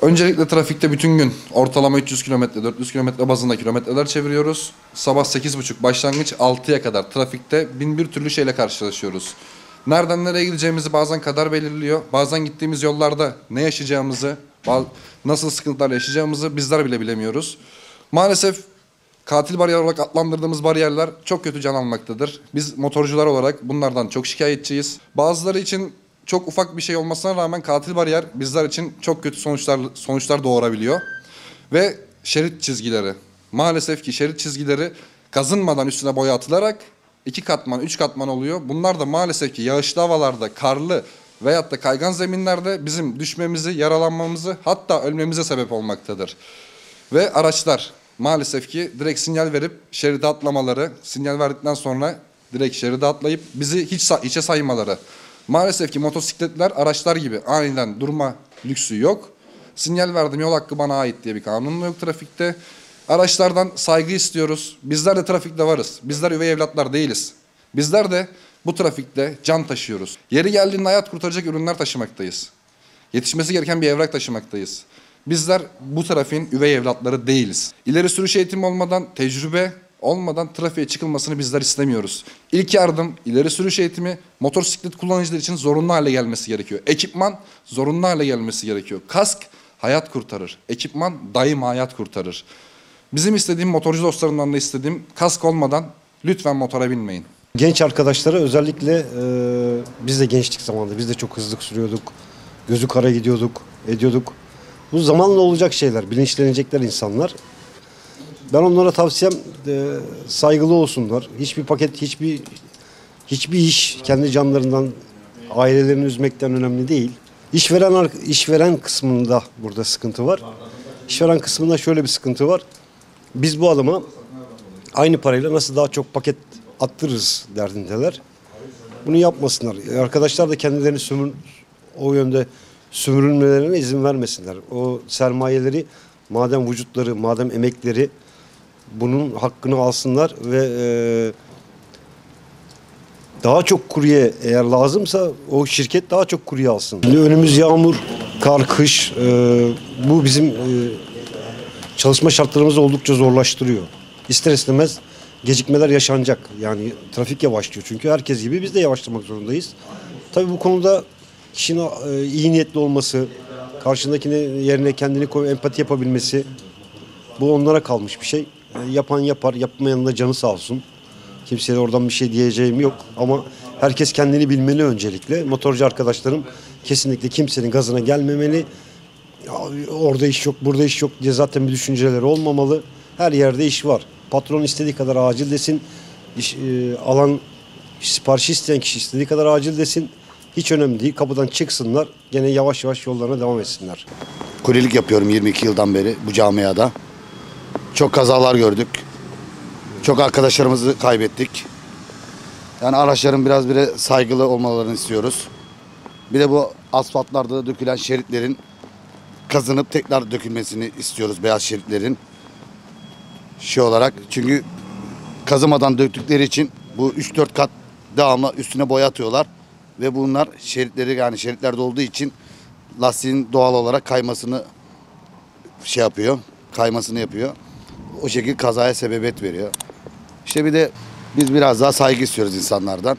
Öncelikle trafikte bütün gün ortalama 300 kilometre, 400 kilometre bazında kilometreler çeviriyoruz. Sabah 8.30 başlangıç 6'ya kadar trafikte bin bir türlü şeyle karşılaşıyoruz. Nereden nereye gideceğimizi bazen kader belirliyor. Bazen gittiğimiz yollarda ne yaşayacağımızı, nasıl sıkıntılar yaşayacağımızı bizler bile bilemiyoruz. Maalesef katil bariyer olarak adlandırdığımız bariyerler çok kötü can almaktadır. Biz motorcular olarak bunlardan çok şikayetçiyiz. Bazıları için çok ufak bir şey olmasına rağmen katil bariyer bizler için çok kötü sonuçlar doğurabiliyor. Ve şerit çizgileri. Maalesef ki şerit çizgileri kazınmadan üstüne boya atılarak 2 katman, 3 katman oluyor. Bunlar da maalesef ki yağışlı havalarda, karlı veyahut da kaygan zeminlerde bizim düşmemizi, yaralanmamızı, hatta ölmemize sebep olmaktadır. Ve araçlar maalesef ki direkt sinyal verip şeride atlamaları, sinyal verdikten sonra direkt şeride atlayıp bizi hiçe saymaları. Maalesef ki motosikletler araçlar gibi aniden durma lüksü yok. Sinyal verdim, yol hakkı bana ait diye bir kanun yok trafikte. Araçlardan saygı istiyoruz. Bizler de trafikte varız. Bizler üvey evlatlar değiliz. Bizler de bu trafikte can taşıyoruz. Yeri geldiğinde hayat kurtaracak ürünler taşımaktayız. Yetişmesi gereken bir evrak taşımaktayız. Bizler bu trafiğin üvey evlatları değiliz. İleri sürüş eğitimi olmadan, tecrübe olmadan trafiğe çıkılmasını bizler istemiyoruz. İlk yardım, ileri sürüş eğitimi motosiklet kullanıcılar için zorunlu hale gelmesi gerekiyor. Ekipman zorunlu hale gelmesi gerekiyor. Kask hayat kurtarır. Ekipman daima hayat kurtarır. Bizim istediğim, motorcu dostlarımdan da istediğim, kask olmadan lütfen motora binmeyin. Genç arkadaşlara özellikle biz de gençlik zamanında biz de çok hızlı sürüyorduk. Gözü kara gidiyorduk, ediyorduk. Bu zamanla olacak şeyler, bilinçlenecekler insanlar. Ben onlara tavsiyem saygılı olsunlar. Hiçbir paket, hiçbir iş kendi canlarından, ailelerini üzmekten önemli değil. İşveren kısmında burada sıkıntı var. İşveren kısmında şöyle bir sıkıntı var. Biz bu adama aynı parayla nasıl daha çok paket attırırız derdindeler. Bunu yapmasınlar. Arkadaşlar da kendilerini o yönde sömürülmelerine izin vermesinler. O sermayeleri, madem vücutları, madem emekleri bunun hakkını alsınlar ve daha çok kurye eğer lazımsa o şirket daha çok kurye alsın. Şimdi önümüz yağmur, kar, kış. Bu bizim çalışma şartlarımızı oldukça zorlaştırıyor. İster istemez gecikmeler yaşanacak. Yani trafik yavaşlıyor çünkü herkes gibi biz de yavaşlamak zorundayız. Tabii bu konuda kişinin iyi niyetli olması, karşındakinin yerine kendini koyup empati yapabilmesi, bu onlara kalmış bir şey. Yani yapan yapar, yapmayan da canı sağ olsun. Kimseye oradan bir şey diyeceğim yok ama herkes kendini bilmeli öncelikle. Motorcu arkadaşlarım kesinlikle kimsenin gazına gelmemeli. Orada iş yok, burada iş yok diye zaten bir düşünceleri olmamalı. Her yerde iş var. Patron istediği kadar acil desin. Siparişi isteyen kişi istediği kadar acil desin. Hiç önemli değil. Kapıdan çıksınlar. Gene yavaş yavaş yollarına devam etsinler. Kuryelik yapıyorum 22 yıldan beri bu camiada. Çok kazalar gördük. Çok arkadaşlarımızı kaybettik. Yani araçların biraz saygılı olmalarını istiyoruz. Bir de bu asfaltlarda dökülen şeritlerin kazınıp tekrar dökülmesini istiyoruz, beyaz şeritlerin. Olarak çünkü kazımadan döktükleri için bu 3-4 kat devamlı üstüne boya atıyorlar. Ve bunlar şeritlerde olduğu için lastiğin doğal olarak kaymasını yapıyor. O şekilde kazaya sebebiyet veriyor. İşte bir de biz biraz daha saygı istiyoruz insanlardan.